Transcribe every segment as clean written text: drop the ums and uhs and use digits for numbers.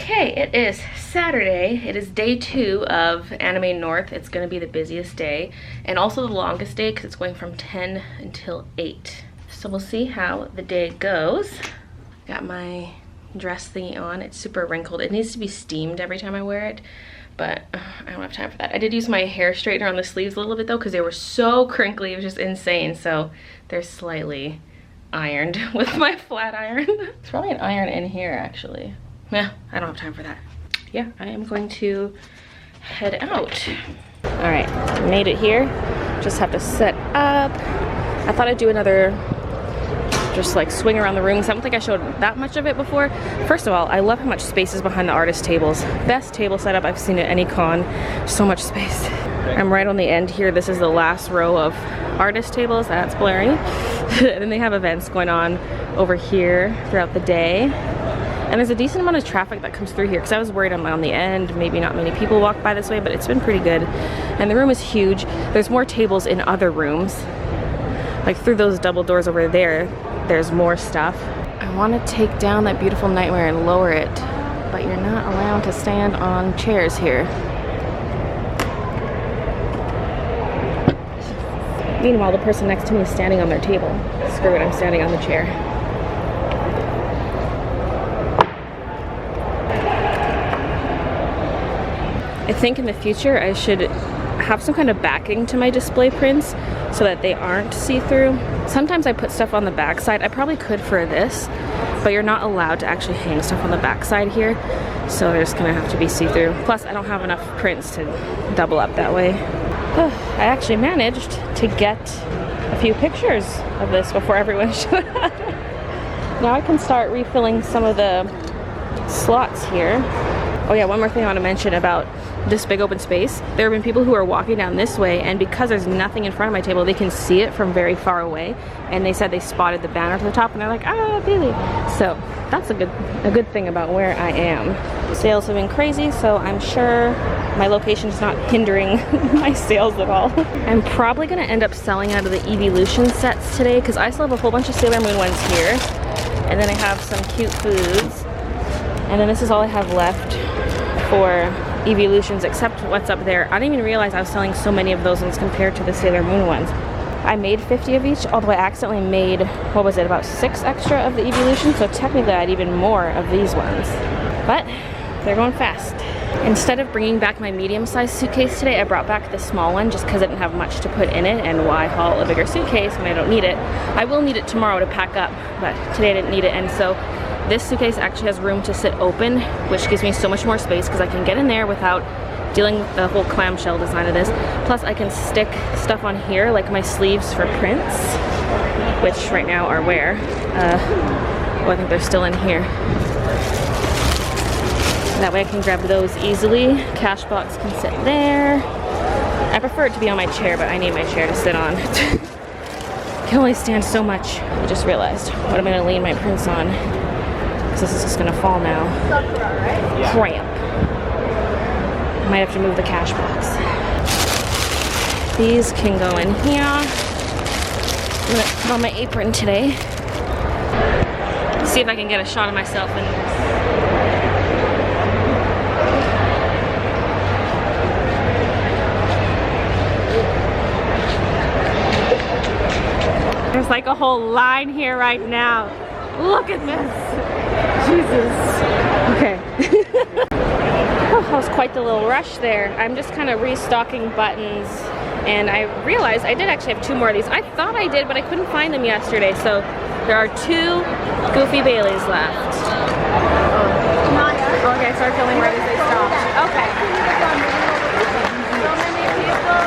Okay, it is Saturday. It is day 2 of Anime North. It's going to be the busiest day and also the longest day because it's going from 10 until 8. So we'll see how the day goes. Got my dress thingy on. It's super wrinkled. It needs to be steamed every time I wear it, but I don't have time for that. I did use my hair straightener on the sleeves a little bit though because they were so crinkly. It was just insane. So they're slightly ironed with my flat iron. There's probably an iron in here actually. Yeah, I don't have time for that. Yeah, I am going to head out. All right, made it here. Just have to set up. I thought I'd do another just like swing around the room. I don't think I showed that much of it before. First of all, I love how much space is behind the artist tables. Best table setup I've seen at any con. So much space. I'm right on the end here. This is the last row of artist tables. That's blurry. And then they have events going on over here throughout the day. And there's a decent amount of traffic that comes through here because I was worried I'm on the end, maybe not many people walk by this way, but it's been pretty good. And the room is huge. There's more tables in other rooms. Like through those double doors over there, there's more stuff. I want to take down that beautiful nightmare and lower it, but you're not allowed to stand on chairs here. Meanwhile, the person next to me is standing on their table. Screw it, I'm standing on the chair. I think in the future I should have some kind of backing to my display prints so that they aren't see-through. Sometimes I put stuff on the back side. I probably could for this, but you're not allowed to actually hang stuff on the back side here, so they're just gonna have to be see-through. Plus I don't have enough prints to double up that way. I actually managed to get a few pictures of this before everyone showed up. Now I can start refilling some of the slots here. Oh yeah, one more thing I want to mention about this big open space. There have been people who are walking down this way, and because there's nothing in front of my table, they can see it from very far away, and they said they spotted the banner to the top and they're like, ah, Baylee. So that's a good thing about where I am. Sales have been crazy, so I'm sure my location is not hindering my sales at all. I'm probably gonna end up selling out of the Evolution sets today because I still have a whole bunch of Sailor Moon ones here, and then I have some cute foods, and then this is all I have left for Evolutions except what's up there. I didn't even realize I was selling so many of those ones compared to the Sailor Moon ones. I made 50 of each, although I accidentally made, what was it, about 6 extra of the Evolution, so technically I had even more of these ones. But they're going fast. Instead of bringing back my medium-sized suitcase today, I brought back the small one just because I didn't have much to put in it, and why haul a bigger suitcase when I don't need it? I will need it tomorrow to pack up, but today I didn't need it, and so this suitcase actually has room to sit open, which gives me so much more space because I can get in there without dealing with the whole clamshell design of this. Plus I can stick stuff on here, like my sleeves for prints, which right now are where? Oh, I think they're still in here. That way I can grab those easily. Cash box can sit there. I prefer it to be on my chair, but I need my chair to sit on. I can only stand so much. I just realized what I'm gonna lean my prints on. This is just gonna fall now. Cramp. Might have to move the cash box. These can go in here. I'm gonna put on my apron today. See if I can get a shot of myself in this. There's like a whole line here right now. Look at this. Jesus. Okay. Oh, that was quite the little rush there. I'm just kind of restocking buttons, and I realized I did actually have 2 more of these. I thought I did, but I couldn't find them yesterday, so there are 2 Goofy Bayleys left. Oh, okay, I started filming right as they stopped. Okay. So many people.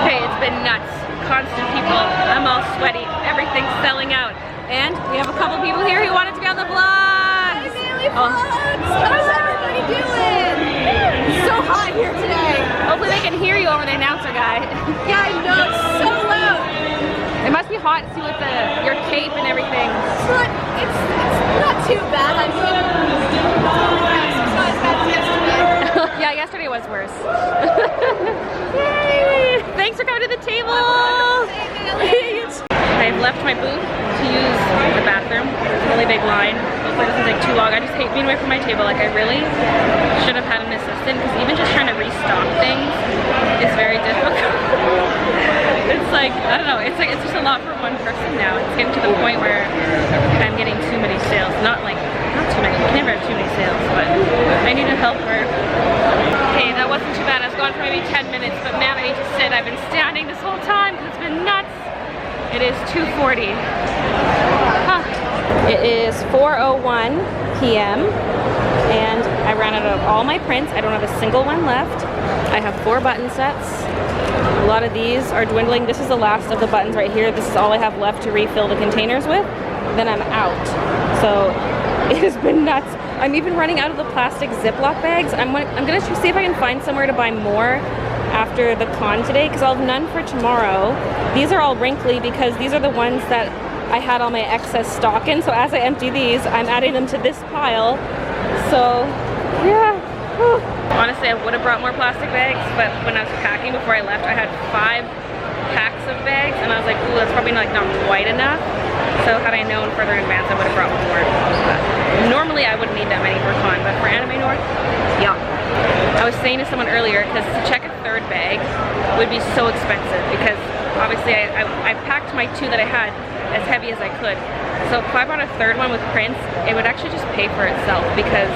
Okay, it's been nuts. Constant people. I'm all sweaty. Everything's selling out. And we have a couple people here who wanted to be on the vlog. Hey, Baylee vlogs! How's everybody doing? It's so hot here today. Hopefully they can hear you over the announcer guy. Yeah, I know, it's so loud. It must be hot too with your cape and everything. It's not too bad. I mean, it's not as bad as yesterday. Yeah, yesterday was worse. Yay! Thanks for coming to the table. I've left my booth to use the bathroom. It's a really big line. hopefully it doesn't take too long. I just hate being away from my table. Like I really should have had an assistant because even just trying to restock things is very difficult. It's like, I don't know, it's just a lot for one person now. It's getting to the point where I'm getting too many sales. Not too many, you can never have too many sales, but I need a helper. Okay, that wasn't too bad. I was gone for maybe 10 minutes, but man, I need to sit. I've been standing this whole time because it's been nuts. It is 2:40. Huh. It is 4:01 p.m. and I ran out of all my prints. I don't have a single one left. I have 4 button sets. A lot of these are dwindling. This is the last of the buttons right here. This is all I have left to refill the containers with. Then I'm out. So it has been nuts. I'm even running out of the plastic Ziploc bags. I'm gonna see if I can find somewhere to buy more after the con today because I'll have none for tomorrow. These are all wrinkly because these are the ones that I had all my excess stock in. So as I empty these, I'm adding them to this pile. So yeah. Whew. Honestly, I would have brought more plastic bags, but when I was packing before I left, I had 5 packs of bags and I was like, ooh, that's probably not quite enough. So had I known further in advance, I would have brought more. But normally I wouldn't need that many for con, but for Anime North, yeah. I was saying to someone earlier, because to check a 3rd bag would be so expensive because obviously I packed my 2 that I had as heavy as I could. So if I bought a 3rd one with prints, it would actually just pay for itself because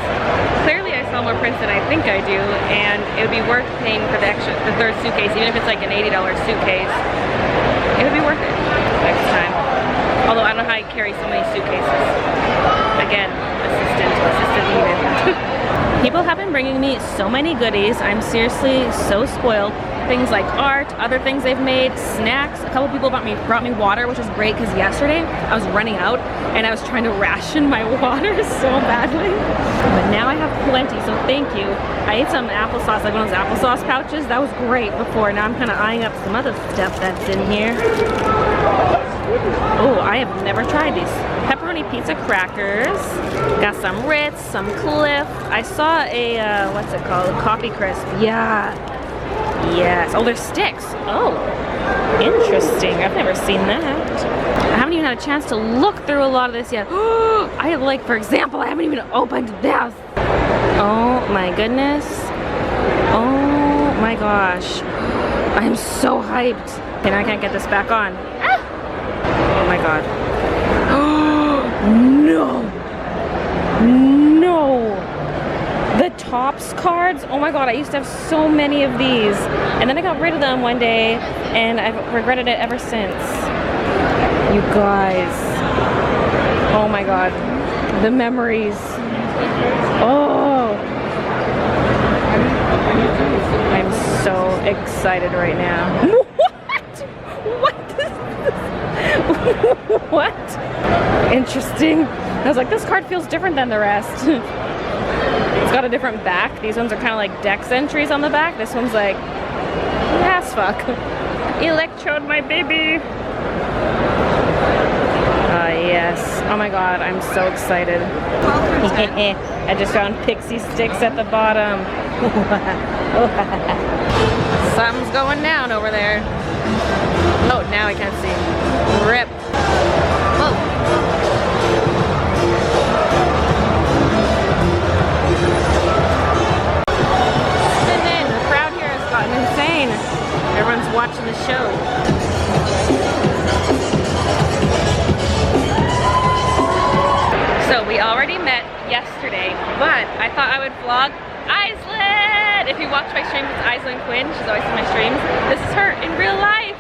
clearly I sell more prints than I think I do, and it would be worth paying for the 3rd suitcase, even if it's like an $80 suitcase. It would be worth it next time. Although I don't know how I carry so many suitcases. Again, assistant needed. People have been bringing me so many goodies. I'm seriously so spoiled. Things like art, other things they've made, snacks. A couple people brought me water, which was great because yesterday I was running out and I was trying to ration my water so badly. But now I have plenty, so thank you. I ate some applesauce, like one of those applesauce pouches. That was great before. Now I'm kind of eyeing up some other stuff that's in here. Oh, I have never tried these. Pepperoni pizza crackers. Got some Ritz, some Cliff. I saw a, what's it called? A coffee crisp. Yeah. Yes. Oh, they're sticks. Oh, interesting. I've never seen that. I haven't even had a chance to look through a lot of this yet. I have, like, for example, I haven't even opened this. Oh my goodness. Oh my gosh. I am so hyped. And I can't get this back on. Oh my god. No. No. The Topps cards. Oh my god, I used to have so many of these. And then I got rid of them one day and I've regretted it ever since. You guys. Oh my god. The memories. Oh. I'm so excited right now. What? What? Interesting. I was like, this card feels different than the rest. It's got a different back. These ones are kind of like Dex entries on the back. This one's like, ass fuck. Electrode my baby. Yes. Oh my god, I'm so excited. I just found pixie sticks at the bottom. Something's going down over there. Oh, now I can't see. Rip. Whoa. And then the crowd here has gotten insane. Everyone's watching the show. So we already met yesterday, but I thought I would vlog Iceland. If you watch my streams with Iceland Quinn, she's always in my streams. This is her in real life.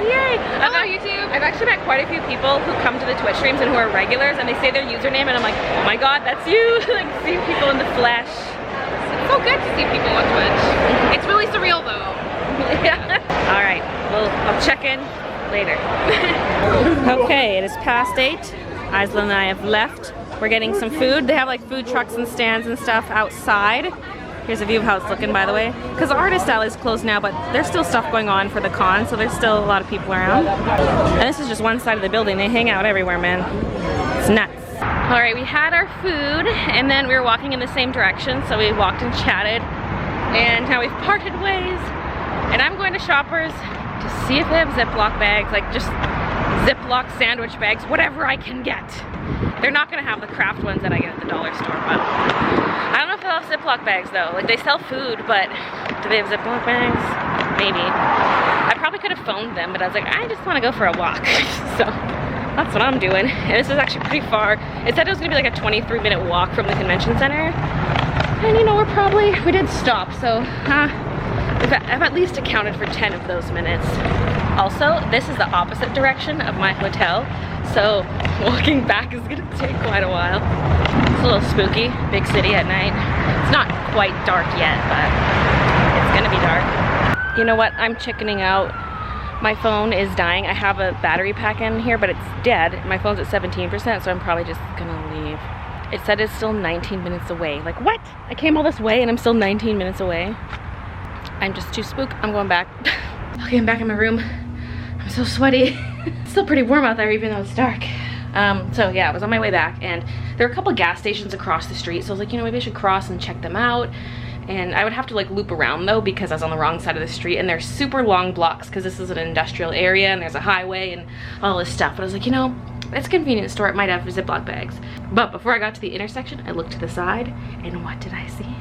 Yay! Hello YouTube! I've actually met quite a few people who come to the Twitch streams and who are regulars, and they say their username and I'm like, oh my god, that's you! Like seeing people in the flesh. It's so good to see people on Twitch. It's really surreal though. Yeah. Alright, well, I'll check in later. Okay, it is past 8. Iceland and I have left. We're getting some food. They have like food trucks and stands and stuff outside. Here's a view of how it's looking, by the way. Because the artist alley is closed now, but there's still stuff going on for the con, so there's still a lot of people around. And this is just one side of the building. They hang out everywhere, man. It's nuts. All right, we had our food, and then we were walking in the same direction, so we walked and chatted, and now we've parted ways. And I'm going to Shoppers to see if they have Ziploc bags, like just Ziploc sandwich bags, whatever I can get. They're not gonna have the craft ones that I get at the dollar store, but I don't know if they'll have Ziploc bags though. Like, they sell food, but do they have Ziploc bags? Maybe. I probably could have phoned them, but I was like, I just wanna go for a walk. So that's what I'm doing. And this is actually pretty far. It said it was gonna be like a 23-minute walk from the convention center. And you know, we did stop, so I've at least accounted for 10 of those minutes. Also, this is the opposite direction of my hotel, so walking back is gonna take quite a while. It's a little spooky, big city at night. It's not quite dark yet, but it's gonna be dark. You know what, I'm chickening out. My phone is dying. I have a battery pack in here, but it's dead. My phone's at 17%, so I'm probably just gonna leave. It said it's still 19 minutes away. Like, what? I came all this way and I'm still 19 minutes away. I'm just too spooked. I'm going back. Okay, I'm back in my room. I'm so sweaty. It's still pretty warm out there even though it's dark. So yeah, I was on my way back and there were a couple gas stations across the street. So I was like, you know, maybe I should cross and check them out. And I would have to like loop around though because I was on the wrong side of the street and they're super long blocks because this is an industrial area and there's a highway and all this stuff. But I was like, you know, it's a convenience store. It might have Ziploc bags. But before I got to the intersection, I looked to the side and what did I see?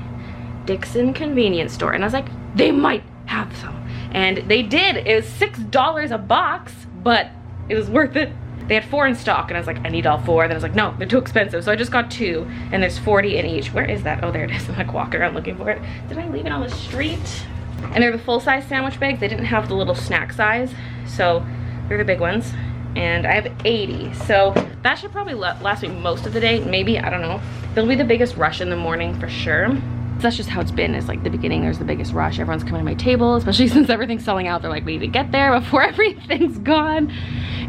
Dixon convenience store. And I was like, they might have some. And they did. It was $6 a box, but it was worth it. They had 4 in stock and I was like, I need all 4. Then I was like, no, they're too expensive. So I just got 2 and there's 40 in each. Where is that? Oh, there it is. I'm like walking around looking for it. Did I leave it on the street? And they're the full-size sandwich bags. They didn't have the little snack size. So they're the big ones. And I have 80. So that should probably last me most of the day. Maybe, I don't know. There'll be the biggest rush in the morning for sure. That's just how it's been. Is like the beginning, there's the biggest rush. Everyone's coming to my table, especially since everything's selling out. They're like, we need to get there before everything's gone.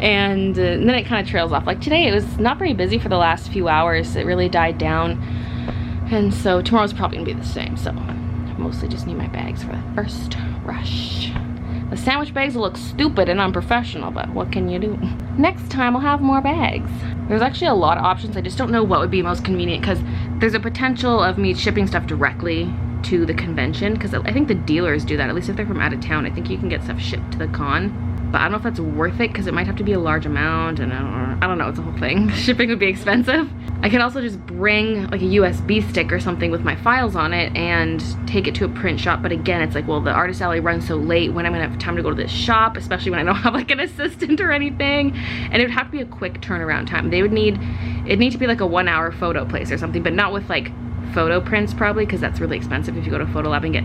And then it kind of trails off. Like today, it was not very busy for the last few hours. It really died down. And so tomorrow's probably gonna be the same. So I mostly just need my bags for the first rush. The sandwich bags will look stupid and unprofessional, but what can you do? Next time I'll have more bags. There's actually a lot of options. I just don't know what would be most convenient because there's a potential of me shipping stuff directly to the convention because I think the dealers do that, at least if they're from out of town. I think you can get stuff shipped to the con. But I don't know if that's worth it because it might have to be a large amount and I don't know, it's a whole thing. Shipping would be expensive. I can also just bring like a USB stick or something with my files on it and take it to a print shop. But again, it's like, well, the artist alley runs so late. When am I gonna have time to go to this shop, especially when I don't have like an assistant or anything? And it would have to be a quick turnaround time. It'd need to be like a 1-hour photo place or something, but not with like photo prints probably, because that's really expensive if you go to Photo Lab and get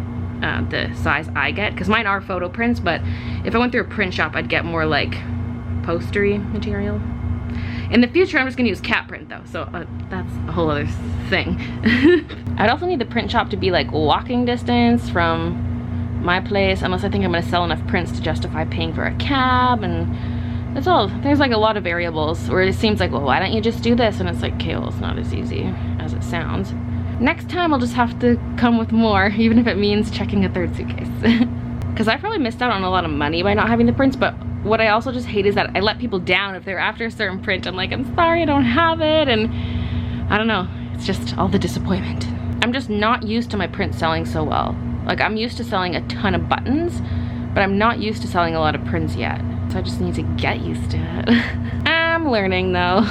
the size I get, because mine are photo prints, but if I went through a print shop I'd get more like postery material. In the future I'm just gonna use cat print though, so that's a whole other thing. I'd also need the print shop to be like walking distance from my place, unless I think I'm gonna sell enough prints to justify paying for a cab, and that's all. There's like a lot of variables where it seems like, well, why don't you just do this? And it's like, okay, well, it's not as easy as it sounds. Next time I'll just have to come with more, even if it means checking a 3rd suitcase. Because I probably missed out on a lot of money by not having the prints, but what I also just hate is that I let people down if they're after a certain print. I'm like, I'm sorry, I don't have it, and I don't know, it's just all the disappointment. I'm just not used to my print selling so well. Like, I'm used to selling a ton of buttons, but I'm not used to selling a lot of prints yet. So I just need to get used to it. I'm learning though.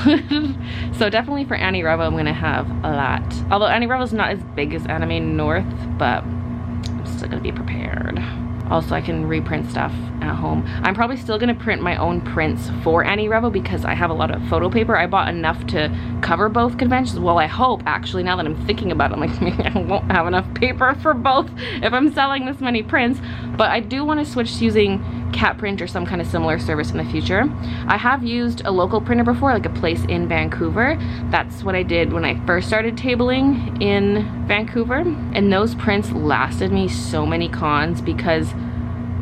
So definitely for Annie Revo I'm gonna have a lot. Although Annie Revo's not as big as Anime North, but I'm still gonna be prepared. Also, I can reprint stuff at home. I'm probably still gonna print my own prints for Annie Revo because I have a lot of photo paper. I bought enough to cover both conventions. Well, I hope, actually, now that I'm thinking about it, I'm like, maybe I won't have enough paper for both if I'm selling this many prints. But I do want to switch to using cat print or some kind of similar service in the future. I have used a local printer before, like a place in Vancouver. That's what I did when I first started tabling in Vancouver. And those prints lasted me so many cons because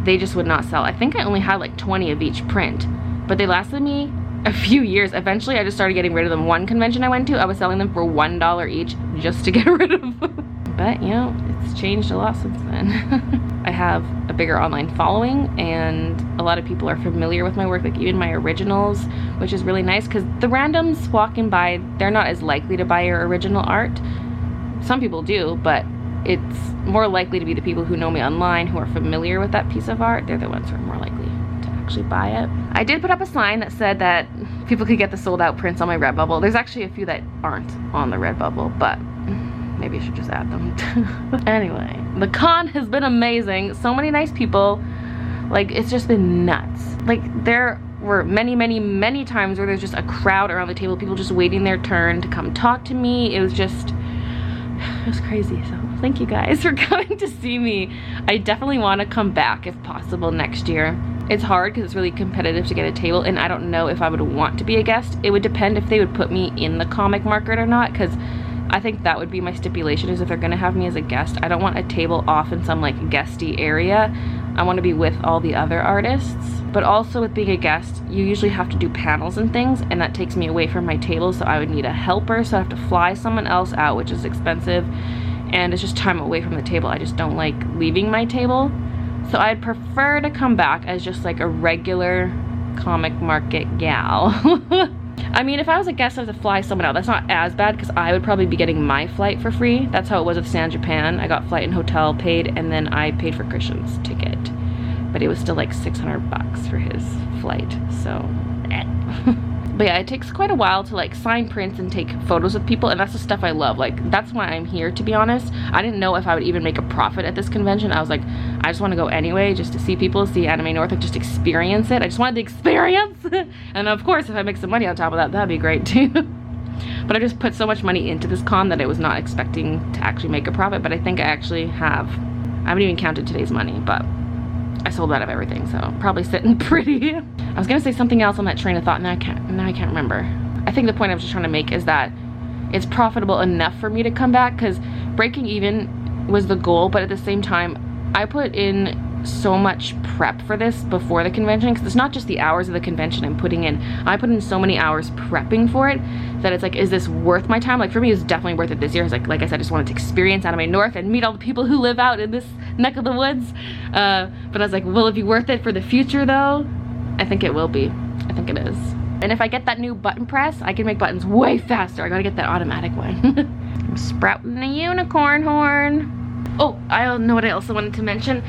they just would not sell. I think I only had like 20 of each print, but they lasted me a few years. Eventually I just started getting rid of them. One convention I went to, I was selling them for $1 each just to get rid of them. But you know, it's changed a lot since then. I have a bigger online following and a lot of people are familiar with my work, like even my originals, which is really nice because the randoms walking by, they're not as likely to buy your original art. Some people do, but it's more likely to be the people who know me online, who are familiar with that piece of art. They're the ones who are more likely to actually buy it. I did put up a sign that said that people could get the sold out prints on my Redbubble. There's actually a few that aren't on the Redbubble, but maybe I should just add them. Anyway, the con has been amazing. So many nice people. Like, it's just been nuts. Like, there were many times where there's just a crowd around the table, people just waiting their turn to come talk to me. It was crazy. So thank you guys for coming to see me. I definitely want to come back if possible next year. It's hard because it's really competitive to get a table, and I don't know if I would want to be a guest. It would depend if they would put me in the comic market or not, because I think that would be my stipulation, is if they're gonna have me as a guest, I don't want a table off in some like guesty area. I want to be with all the other artists. But also with being a guest, you usually have to do panels and things, and that takes me away from my table, so I would need a helper, so I have to fly someone else out, which is expensive, and it's just time away from the table. I just don't like leaving my table. So I'd prefer to come back as just like a regular comic market gal. I mean, if I was a guest, I have to fly someone out. That's not as bad, because I would probably be getting my flight for free. That's how it was with San Japan. I got flight and hotel paid, and then I paid for Christian's ticket. But it was still like 600 bucks for his flight, so But yeah, it takes quite a while to like sign prints and take photos with people, and that's the stuff I love. Like, that's why I'm here, to be honest. I didn't know if I would even make a profit at this convention. I was like, I just want to go anyway, just to see people, see Anime North, and just experience it. I just wanted the experience. And of course, if I make some money on top of that, that'd be great too. But I just put so much money into this con that I was not expecting to actually make a profit, but I think I actually have. I haven't even counted today's money, but I sold out of everything, so I'm probably sitting pretty. I was gonna say something else on that train of thought, and now I can't remember. I think the point I was just trying to make is that it's profitable enough for me to come back, because breaking even was the goal, but at the same time, I put in so much prep for this before the convention, because it's not just the hours of the convention I'm putting in. I put in so many hours prepping for it that it's like, is this worth my time? Like, for me, it's definitely worth it this year. It's like I said, I just wanted to experience Anime North and meet all the people who live out in this neck of the woods. But I was like, will it be worth it for the future though? I think it will be. I think it is. And if I get that new button press, I can make buttons way faster. I gotta get that automatic one. I'm sprouting a unicorn horn. Oh, I know what I also wanted to mention.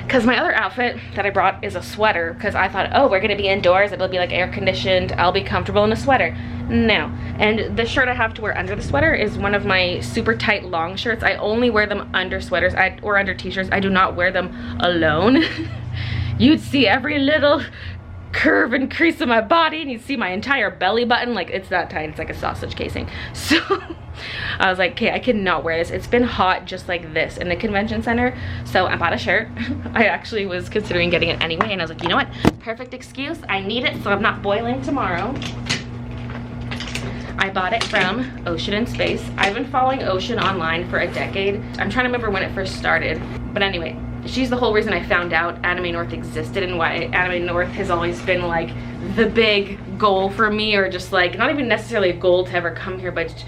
Because my other outfit that I brought is a sweater, because I thought, oh, we're gonna be indoors, it'll be like air conditioned, I'll be comfortable in a sweater. No. And the shirt I have to wear under the sweater is one of my super tight long shirts. I only wear them under sweaters or under t-shirts. I do not wear them alone. You'd see every little curve and crease of my body, and you'd see my entire belly button. Like, it's that tight. It's like a sausage casing. So I was like, okay, I cannot wear this. It's been hot just like this in the convention center, so I bought a shirt. I actually was considering getting it anyway, and I was like, you know what, perfect excuse, I need it so I'm not boiling tomorrow. I bought it from Ocean in Space. I've been following Ocean online for a decade. I'm trying to remember when it first started, but anyway, she's the whole reason I found out Anime North existed, and why Anime North has always been like the big goal for me, or just like, not even necessarily a goal to ever come here, but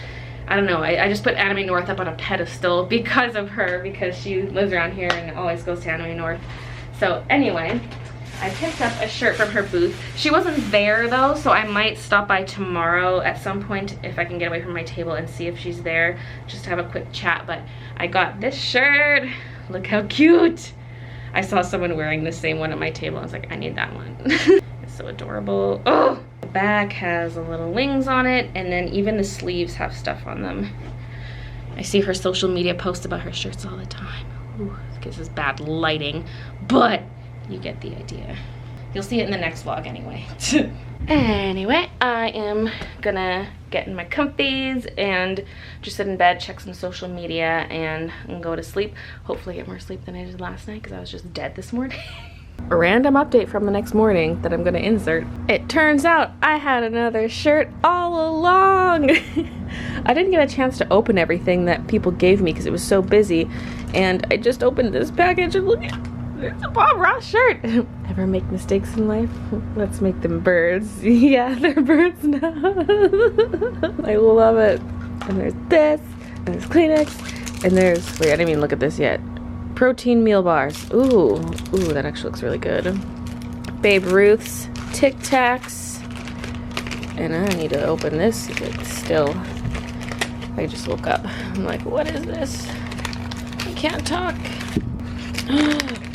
I don't know, I just put Anime North up on a pedestal because of her, because she lives around here and always goes to Anime North. So anyway, I picked up a shirt from her booth. She wasn't there though, so I might stop by tomorrow at some point if I can get away from my table and see if she's there, just to have a quick chat. But I got this shirt. Look how cute. I saw someone wearing the same one at my table. I was like, I need that one. It's so adorable. Oh, the back has a little wings on it, and then even the sleeves have stuff on them. I see her social media post about her shirts all the time. Ooh, this is bad lighting, but you get the idea. You'll see it in the next vlog anyway. Anyway, I am gonna get in my comfies and just sit in bed, check some social media, and go to sleep. Hopefully get more sleep than I did last night, because I was just dead this morning. A random update from the next morning that I'm gonna insert. It turns out I had another shirt all along. I didn't get a chance to open everything that people gave me because it was so busy, and I just opened this package and look at, it's a Bob Ross shirt. Ever make mistakes in life? Let's make them birds. Yeah, they're birds now. I love it. And there's this, and there's Kleenex, and there's, wait, I didn't even look at this yet. Protein meal bars. Ooh, that actually looks really good. Babe Ruth's Tic Tacs. And I need to open this. It's still, I just woke up. I'm like, what is this? I can't talk.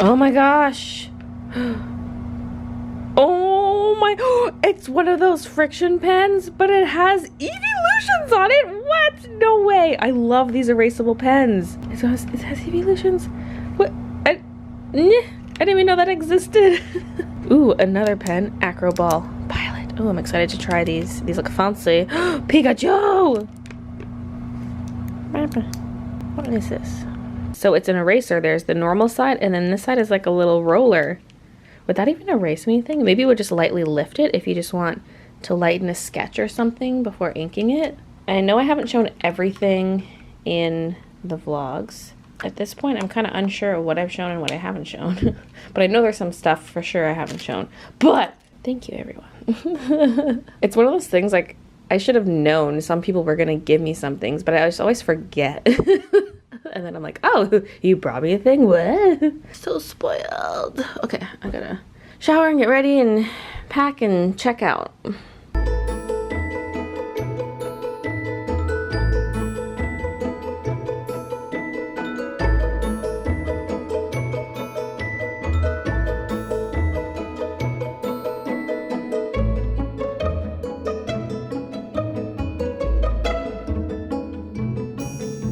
Oh my gosh. Oh Oh my, it's one of those friction pens, but it has evolutions on it. What? No way. I love these erasable pens. It has evolutions. What? I didn't even know that existed. Ooh, another pen, Acroball Pilot. Oh, I'm excited to try these. These look fancy. Pikachu! What is this? So it's an eraser. There's the normal side, and then this side is like a little roller. Would that even erase anything? Maybe it would just lightly lift it if you just want to lighten a sketch or something before inking it. And I know I haven't shown everything in the vlogs. At this point, I'm kind of unsure of what I've shown and what I haven't shown. But I know there's some stuff for sure I haven't shown. But thank you, everyone. It's one of those things, like, I should have known some people were going to give me some things, but I just always forget. And then I'm like, oh, you brought me a thing? What? So spoiled. Okay, I gotta shower and get ready and pack and check out.